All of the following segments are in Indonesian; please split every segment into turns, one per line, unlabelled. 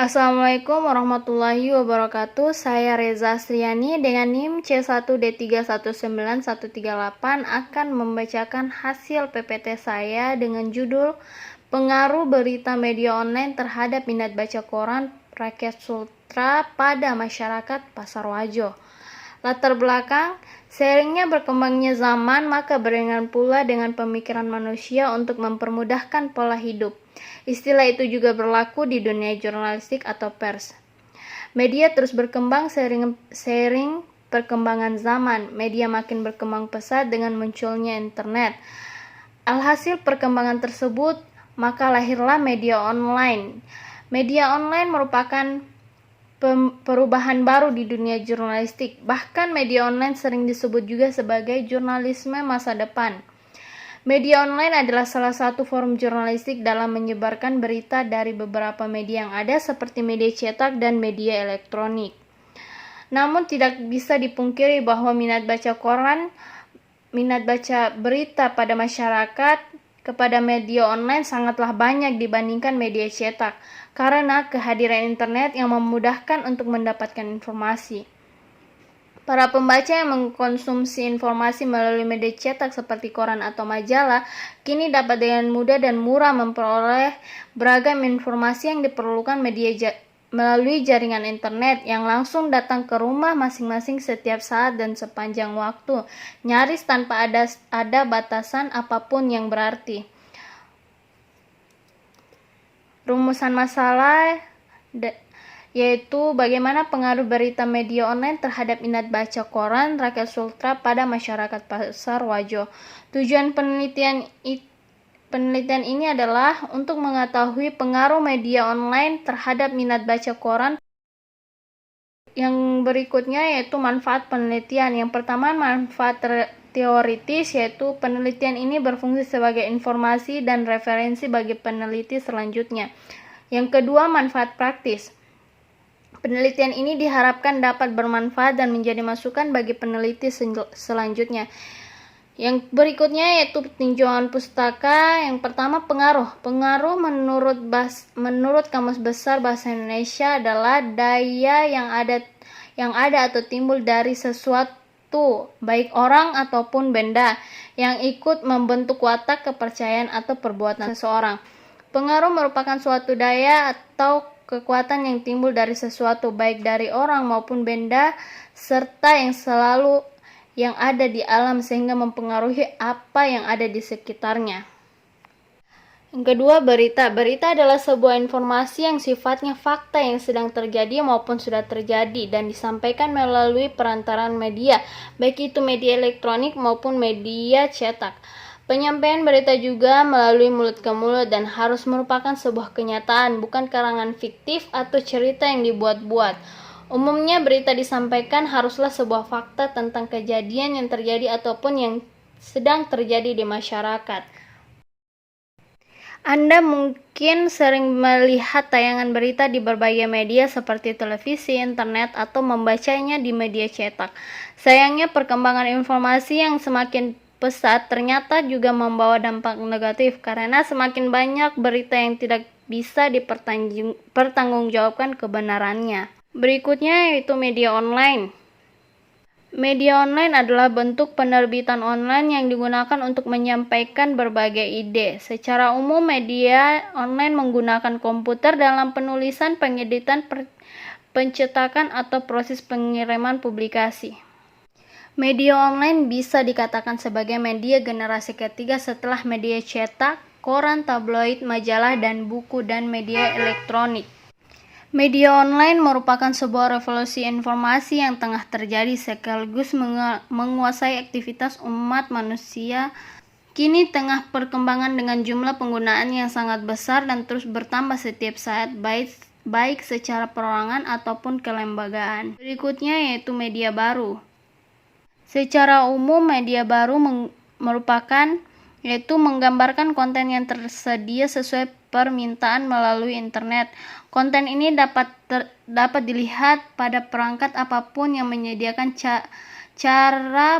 Assalamualaikum warahmatullahi wabarakatuh. Saya Reza Astriani dengan NIM C1D319138 akan membacakan hasil PPT saya dengan judul Pengaruh Berita Media Online Terhadap Minat Baca Koran Rakyat Sultra pada Masyarakat Pasar Wajo. Latar belakang, seiringnya berkembangnya zaman, maka beriringan pula dengan pemikiran manusia untuk mempermudahkan pola hidup. Istilah itu juga berlaku di dunia jurnalistik atau pers. Media terus berkembang seiring perkembangan zaman. Media makin berkembang pesat dengan munculnya internet. Alhasil perkembangan tersebut, maka lahirlah media online. Media online merupakan perubahan baru di dunia jurnalistik. Bahkan media online sering disebut juga sebagai jurnalisme masa depan. Media online adalah salah satu forum jurnalistik dalam menyebarkan berita dari beberapa media yang ada seperti media cetak dan media elektronik. Namun tidak bisa dipungkiri bahwa minat baca berita pada masyarakat kepada media online sangatlah banyak dibandingkan media cetak karena kehadiran internet yang memudahkan untuk mendapatkan informasi. Para pembaca yang mengkonsumsi informasi melalui media cetak seperti koran atau majalah kini dapat dengan mudah dan murah memperoleh beragam informasi yang diperlukan melalui jaringan internet yang langsung datang ke rumah masing-masing setiap saat dan sepanjang waktu, nyaris tanpa ada batasan apapun yang berarti. Rumusan masalah yaitu bagaimana pengaruh berita media online terhadap minat baca koran rakyat Sultra pada masyarakat Pasar Wajo. Tujuan penelitian ini adalah untuk mengetahui pengaruh media online terhadap minat baca koran. Yang berikutnya yaitu manfaat penelitian. Yang pertama, manfaat teoritis, yaitu penelitian ini berfungsi sebagai informasi dan referensi bagi peneliti selanjutnya. Yang kedua, manfaat praktis. Penelitian ini diharapkan dapat bermanfaat dan menjadi masukan bagi peneliti selanjutnya. Yang berikutnya yaitu tinjauan pustaka. Yang pertama, pengaruh. Pengaruh menurut Kamus Besar Bahasa Indonesia adalah daya yang ada atau timbul dari sesuatu, baik orang ataupun benda, yang ikut membentuk watak, kepercayaan atau perbuatan seseorang. Pengaruh merupakan suatu daya atau kekuatan yang timbul dari sesuatu, baik dari orang maupun benda, serta yang ada di alam sehingga mempengaruhi apa yang ada di sekitarnya. Yang kedua, berita. Berita adalah sebuah informasi yang sifatnya fakta yang sedang terjadi maupun sudah terjadi dan disampaikan melalui perantaraan media, baik itu media elektronik maupun media cetak. Penyampaian berita juga melalui mulut ke mulut dan harus merupakan sebuah kenyataan, bukan karangan fiktif atau cerita yang dibuat-buat. Umumnya berita disampaikan haruslah sebuah fakta tentang kejadian yang terjadi ataupun yang sedang terjadi di masyarakat. Anda mungkin sering melihat tayangan berita di berbagai media seperti televisi, internet, atau membacanya di media cetak. Sayangnya perkembangan informasi yang semakin pesat ternyata juga membawa dampak negatif karena semakin banyak berita yang tidak bisa dipertanggungjawabkan kebenarannya. Berikutnya yaitu media online. Media online adalah bentuk penerbitan online yang digunakan untuk menyampaikan berbagai ide. Secara umum, media online menggunakan komputer dalam penulisan, pengeditan, pencetakan, atau proses pengiriman publikasi. Media online bisa dikatakan sebagai media generasi ketiga setelah media cetak, koran, tabloid, majalah, dan buku, dan media elektronik. Media online merupakan sebuah revolusi informasi yang tengah terjadi sekaligus menguasai aktivitas umat manusia. Kini tengah perkembangan dengan jumlah penggunaan yang sangat besar dan terus bertambah setiap saat, baik secara perorangan ataupun kelembagaan. Berikutnya yaitu media baru. Secara umum, media baru yaitu menggambarkan konten yang tersedia sesuai permintaan melalui internet. Konten ini dapat dilihat pada perangkat apapun yang menyediakan cara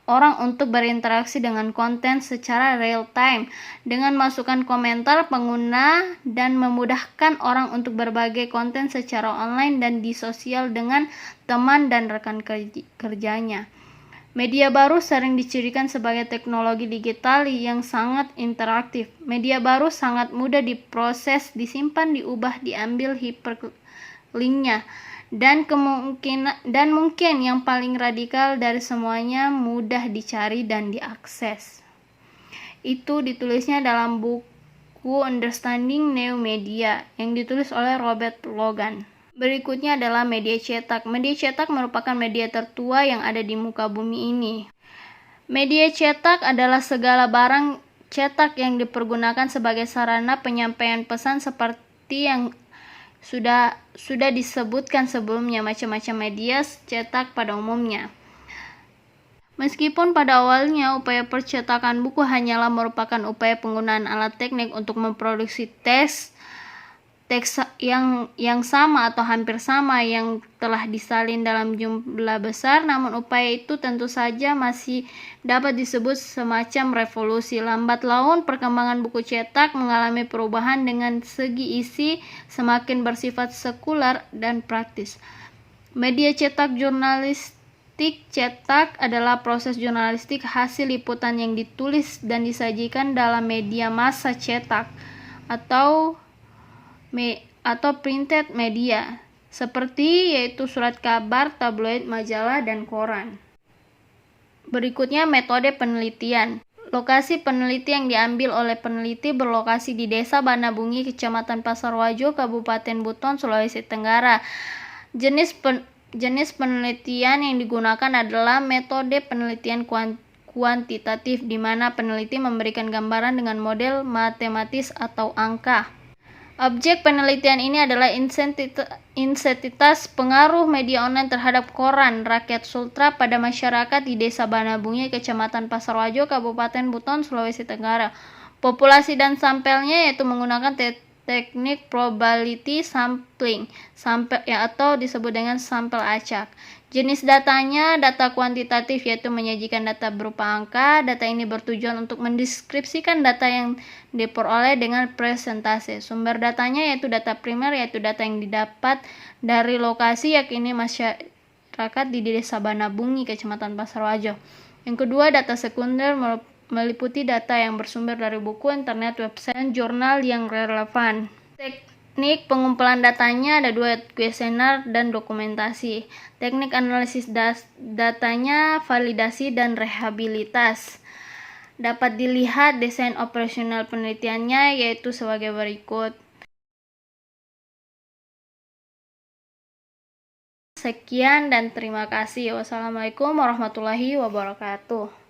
orang untuk berinteraksi dengan konten secara real time dengan masukan komentar pengguna dan memudahkan orang untuk berbagi konten secara online dan di sosial dengan teman dan rekan kerjanya. Media baru sering dicirikan sebagai teknologi digital yang sangat interaktif. Media baru sangat mudah diproses, disimpan, diubah, diambil hyperlinknya, dan mungkin yang paling radikal dari semuanya, mudah dicari dan diakses. Itu ditulisnya dalam buku Understanding New Media yang ditulis oleh Robert Logan. Berikutnya adalah media cetak. Media cetak merupakan media tertua yang ada di muka bumi ini. Media cetak adalah segala barang cetak yang dipergunakan sebagai sarana penyampaian pesan seperti yang sudah disebutkan sebelumnya, macam-macam media cetak pada umumnya. Meskipun pada awalnya upaya percetakan buku hanyalah merupakan upaya penggunaan alat teknik untuk memproduksi teks yang sama atau hampir sama yang telah disalin dalam jumlah besar, namun upaya itu tentu saja masih dapat disebut semacam revolusi. Lambat laun perkembangan buku cetak mengalami perubahan dengan segi isi semakin bersifat sekuler dan praktis. Media cetak jurnalistik cetak adalah proses jurnalistik hasil liputan yang ditulis dan disajikan dalam media massa cetak atau printed media, seperti yaitu surat kabar, tabloid, majalah, dan koran. Berikutnya metode penelitian. Lokasi peneliti yang diambil oleh peneliti berlokasi di Desa Banabungi, Kecamatan Pasarwajo, Kabupaten Buton, Sulawesi Tenggara. Jenis penelitian yang digunakan adalah metode penelitian kuantitatif, di mana peneliti memberikan gambaran dengan model matematis atau angka. Objek penelitian ini adalah intensitas pengaruh media online terhadap koran Rakyat Sultra pada masyarakat di Desa Banabungi, Kecamatan Pasarwajo, Kabupaten Buton, Sulawesi Tenggara. Populasi dan sampelnya yaitu menggunakan teknik probability sampling atau disebut dengan sampel acak. Jenis datanya data kuantitatif, yaitu menyajikan data berupa angka. Data ini bertujuan untuk mendeskripsikan data yang diperoleh dengan presentase. Sumber datanya yaitu data primer, yaitu data yang didapat dari lokasi yakni masyarakat di Desa Banabungi, Kecamatan Pasarwajo. Yang kedua, data sekunder meliputi data yang bersumber dari buku, internet, website, dan jurnal yang relevan. Teknik pengumpulan datanya ada dua, kuesioner dan dokumentasi. Teknik analisis datanya validasi dan rehabilitas. Dapat dilihat desain operasional penelitiannya yaitu sebagai berikut. Sekian dan terima kasih. Wassalamualaikum warahmatullahi wabarakatuh.